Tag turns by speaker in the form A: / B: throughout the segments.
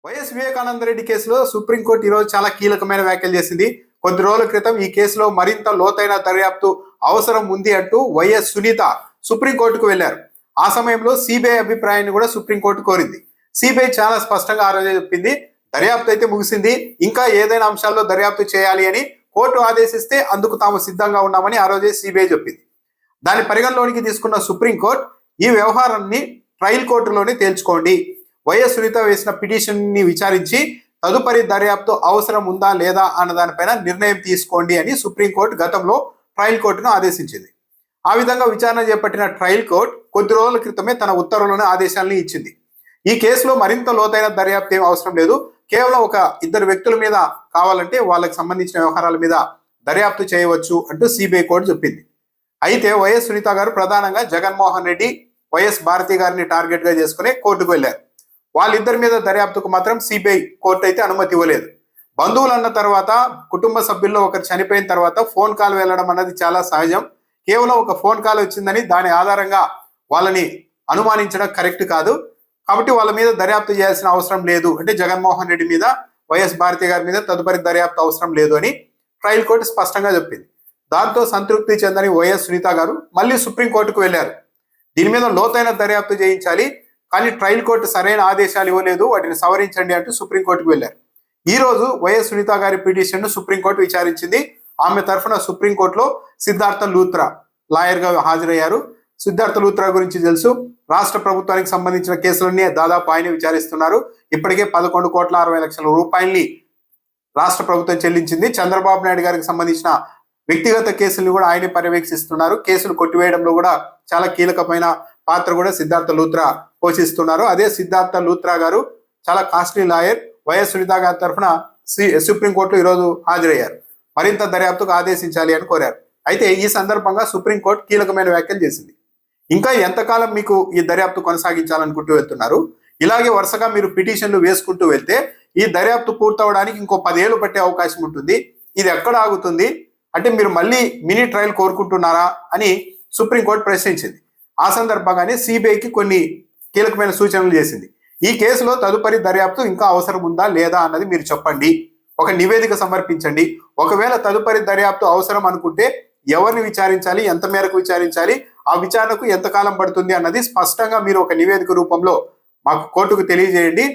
A: YS Vivekananda Reddy కేసులో supreme court ఈరోజు చాలా కీలకమైన వ్యాఖ్యలు చేసింది. కొద్ది రోజుల క్రితం ఈ కేసులో మరింత లోతైన దర్యాప్తు అవసరం ఉంది అంటూ వైఎస్ సునీత సుప్రీంకోర్టుకు వెళ్లారు. ఆ సమయంలో సిబిఐ అభిప్రాయాన్ని కూడా సుప్రీంకోర్టు కోరింది. సిబిఐ చాలా స్పష్టంగా ఆ రోజే చెప్పింది, దర్యాప్తు అయితే ముగిసింది, ఇంకా ఏదైనా అంశాల్లో దర్యాప్తు చేయాలి అని కోర్టు ఆదేశిస్తే అందుకు తాము సిద్ధంగా ఉన్నామని ఆ రోజే సిబిఐ చెప్పింది. దాని పరిగణలోనికి తీసుకున్న సుప్రీంకోర్టు ఈ వ్యవహారాన్ని ట్రయల్ కోర్టులోనే తేల్చుకోండి, వైఎస్ సునీత వేసిన పిటిషన్ ని విచారించి తదుపరి దర్యాప్తు అవసరం ఉందా లేదా అన్న దానిపైన నిర్ణయం తీసుకోండి అని సుప్రీంకోర్టు గతంలో ట్రయల్ కోర్టును ఆదేశించింది. ఆ విధంగా విచారణ చేపట్టిన ట్రయల్ కోర్టు కొద్ది రోజుల క్రితమే తన ఉత్తర్వులను ఆదేశాలను ఇచ్చింది. ఈ కేసులో మరింత లోతైన దర్యాప్తు ఏం అవసరం లేదు, కేవలం ఒక ఇద్దరు వ్యక్తుల మీద కావాలంటే వాళ్ళకి సంబంధించిన వ్యవహారాల మీద దర్యాప్తు చేయవచ్చు అంటూ సిబిఐ కోర్టు చెప్పింది. అయితే వైఎస్ సునీత గారు ప్రధానంగా జగన్మోహన్ రెడ్డి, వైఎస్ భారతి గారిని టార్గెట్ గా చేసుకుని కోర్టుకు వెళ్లారు. వాళ్ళిద్దరి మీద దర్యాప్తుకు మాత్రం సిబిఐ కోర్టు అయితే అనుమతి ఇవ్వలేదు. బంధువులు అన్న తర్వాత, కుటుంబ సభ్యుల్లో ఒకరు చనిపోయిన తర్వాత ఫోన్ కాల్ వెళ్ళడం అన్నది చాలా సహజం. కేవలం ఒక ఫోన్ కాల్ వచ్చిందని దాని ఆధారంగా వాళ్ళని అనుమానించడం కరెక్ట్ కాదు. కాబట్టి వాళ్ళ మీద దర్యాప్తు చేయాల్సిన అవసరం లేదు, అంటే జగన్మోహన్ రెడ్డి మీద, వైఎస్ భారతి గారి మీద తదుపరి దర్యాప్తు అవసరం లేదు అని ట్రయల్ కోర్టు స్పష్టంగా చెప్పింది. దాంతో సంతృప్తి చెందని వైఎస్ సునీత గారు మళ్ళీ సుప్రీంకోర్టుకు వెళ్లారు. దీని మీద లోతైన దర్యాప్తు చేయించాలి, కానీ ట్రయల్ కోర్టు సరైన ఆదేశాలు ఇవ్వలేదు, వాటిని సవరించండి అంటూ సుప్రీంకోర్టుకు వెళ్లారు. ఈ రోజు వైఎస్ సునీత గారి పిటిషన్ ను సుప్రీంకోర్టు విచారించింది. ఆమె తరఫున సుప్రీంకోర్టులో సిద్ధార్థ లూత్రా లాయర్ గా హాజరయ్యారు. సిద్ధార్థ లూత్రా గురించి తెలుసు, రాష్ట్ర ప్రభుత్వానికి సంబంధించిన కేసులన్నీ దాదాపు ఆయన విచారిస్తున్నారు. ఇప్పటికే 11,60,00,000 రూపాయల్ని రాష్ట్ర ప్రభుత్వం చెల్లించింది. చంద్రబాబు నాయుడు గారికి సంబంధించిన వ్యక్తిగత కేసుల్ని కూడా ఆయనే పర్యవేక్షిస్తున్నారు. కేసులు కొట్టివేయడంలో కూడా చాలా కీలకమైన పాత్ర కూడా సిద్ధార్థ లూత్రా పోషిస్తున్నారు. అదే సిద్ధార్థ లూత్రా గారు చాలా కాస్ట్లీ లాయర్. వైఎస్ సునీత గారి తరఫున సుప్రీంకోర్టులో ఈరోజు హాజరయ్యారు. మరింత దర్యాప్తుకు ఆదేశించాలి అని కోరారు. అయితే ఈ సందర్భంగా సుప్రీంకోర్టు కీలకమైన వ్యాఖ్యలు చేసింది. ఇంకా ఎంతకాలం మీకు ఈ దర్యాప్తు కొనసాగించాలనుకుంటూ వెళ్తున్నారు? ఇలాగే వరుసగా మీరు పిటిషన్లు వేసుకుంటూ వెళ్తే ఈ దర్యాప్తు పూర్తవడానికి ఇంకో 10 ఏళ్ళు పట్టే అవకాశం ఉంటుంది. ఇది ఎక్కడ ఆగుతుంది? అంటే మీరు మళ్ళీ మినీ ట్రయల్ కోరుకుంటున్నారా అని సుప్రీంకోర్టు ప్రశ్నించింది. ఆ సందర్భంగానే సిబిఐకి కొన్ని కీలకమైన సూచనలు చేసింది. ఈ కేసులో తదుపరి దర్యాప్తు ఇంకా అవసరం ఉందా లేదా అన్నది మీరు చెప్పండి, ఒక నివేదిక సమర్పించండి. ఒకవేళ తదుపరి దర్యాప్తు అవసరం అనుకుంటే ఎవరిని విచారించాలి, ఎంత మేరకు విచారించాలి, ఆ విచారణకు ఎంతకాలం పడుతుంది అన్నది స్పష్టంగా మీరు ఒక నివేదిక రూపంలో మాకు కోర్టుకు తెలియజేయండి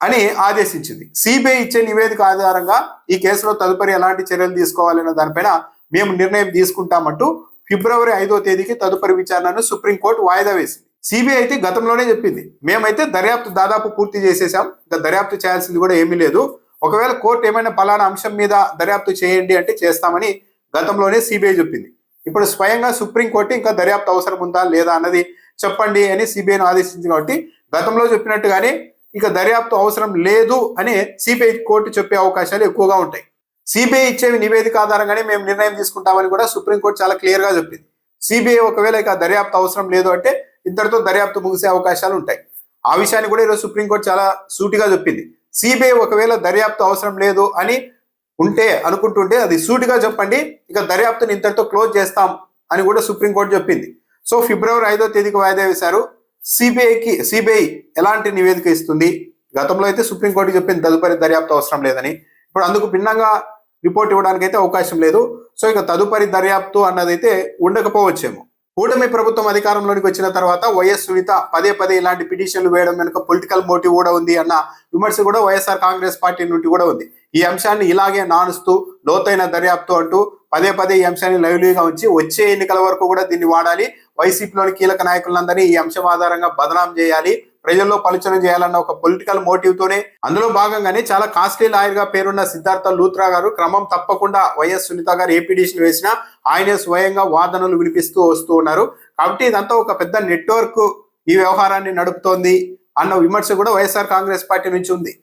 A: అని ఆదేశించింది. సిబిఐ ఇచ్చే నివేదిక ఆధారంగా ఈ కేసులో తదుపరి ఎలాంటి చర్యలు తీసుకోవాలనే దానిపైన మేము నిర్ణయం తీసుకుంటామంటూ ఫిబ్రవరి 5వ తేదీకి తదుపరి విచారణను సుప్రీంకోర్టు వాయిదా వేసింది. సిబిఐ అయితే గతంలోనే చెప్పింది, మేమైతే దర్యాప్తు దాదాపు పూర్తి చేసేసాం, ఇంకా దర్యాప్తు చేయాల్సింది కూడా ఏమీ లేదు. ఒకవేళ కోర్టు ఏమైనా పలానా అంశం మీద దర్యాప్తు చేయండి అంటే చేస్తామని గతంలోనే సిబిఐ చెప్పింది. ఇప్పుడు స్వయంగా సుప్రీంకోర్టు ఇంకా దర్యాప్తు అవసరం ఉందా లేదా అన్నది చెప్పండి అని సిబిఐను ఆదేశించింది. కాబట్టి గతంలో చెప్పినట్టుగానే ఇక దర్యాప్తు అవసరం లేదు అని సిబిఐ కోర్టు చెప్పే అవకాశాలు ఎక్కువగా ఉంటాయి. సిబిఐ ఇచ్చే నివేదిక ఆధారంగానే మేము నిర్ణయం తీసుకుంటామని కూడా సుప్రీంకోర్టు చాలా క్లియర్ గా చెప్పింది. సిబిఐ ఒకవేళ ఇక దర్యాప్తు అవసరం లేదు అంటే ఇంతటితో దర్యాప్తు ముగిసే అవకాశాలు ఉంటాయి. ఆ విషయాన్ని కూడా ఈరోజు సుప్రీంకోర్టు చాలా సూటిగా చెప్పింది. సిబిఐ ఒకవేళ దర్యాప్తు అవసరం లేదు అని అనుకుంటుంటే అది సూటిగా చెప్పండి, ఇక దర్యాప్తుని ఇంతటితో క్లోజ్ చేస్తాం అని కూడా సుప్రీంకోర్టు చెప్పింది. సో ఫిబ్రవరి 5వ తేదీకి వాయిదా వేశారు. సిబిఐ ఎలాంటి నివేదిక ఇస్తుంది? గతంలో అయితే సుప్రీంకోర్టు చెప్పింది తదుపరి దర్యాప్తు అవసరం లేదని. ఇప్పుడు అందుకు భిన్నంగా రిపోర్ట్ ఇవ్వడానికి అయితే అవకాశం లేదు. సో ఇక తదుపరి దర్యాప్తు అన్నదైతే ఉండకపోవచ్చేమో. కూటమి ప్రభుత్వం అధికారంలోనికి వచ్చిన తర్వాత వైఎస్ సునీత పదే ఇలాంటి పిటిషన్లు వేయడం వెనుక పొలిటికల్ మోటివ్ కూడా ఉంది అన్న విమర్శ కూడా వైఎస్ఆర్ కాంగ్రెస్ పార్టీ నుండి కూడా ఉంది. ఈ అంశాన్ని ఇలాగే నానుస్తూ లోతైన దర్యాప్తు అంటూ పదే ఈ అంశాన్ని లైవ్లీగా ఉంచి వచ్చే ఎన్నికల వరకు కూడా దీన్ని వాడాలి. వైసీపీలోని కీలక నాయకులందరినీ ఈ అంశం ఆధారంగా బదనాం చేయాలి, ప్రజల్లో పలుచన చేయాలన్న ఒక పొలిటికల్ మోటివ్ తోనే, అందులో భాగంగానే చాలా కాస్ట్లీ లాయర్ గా పేరున్న సిద్ధార్థ లూత్రా గారు క్రమం తప్పకుండా వైఎస్ సునీత గారు ఏ పిటిషన్ వేసినా ఆయనే స్వయంగా వాదనలు వినిపిస్తూ వస్తూ ఉన్నారు. కాబట్టి ఇదంతా ఒక పెద్ద నెట్వర్క్ ఈ వ్యవహారాన్ని నడుపుతోంది అన్న విమర్శ కూడా వైఎస్ఆర్ కాంగ్రెస్ పార్టీ నుంచి ఉంది.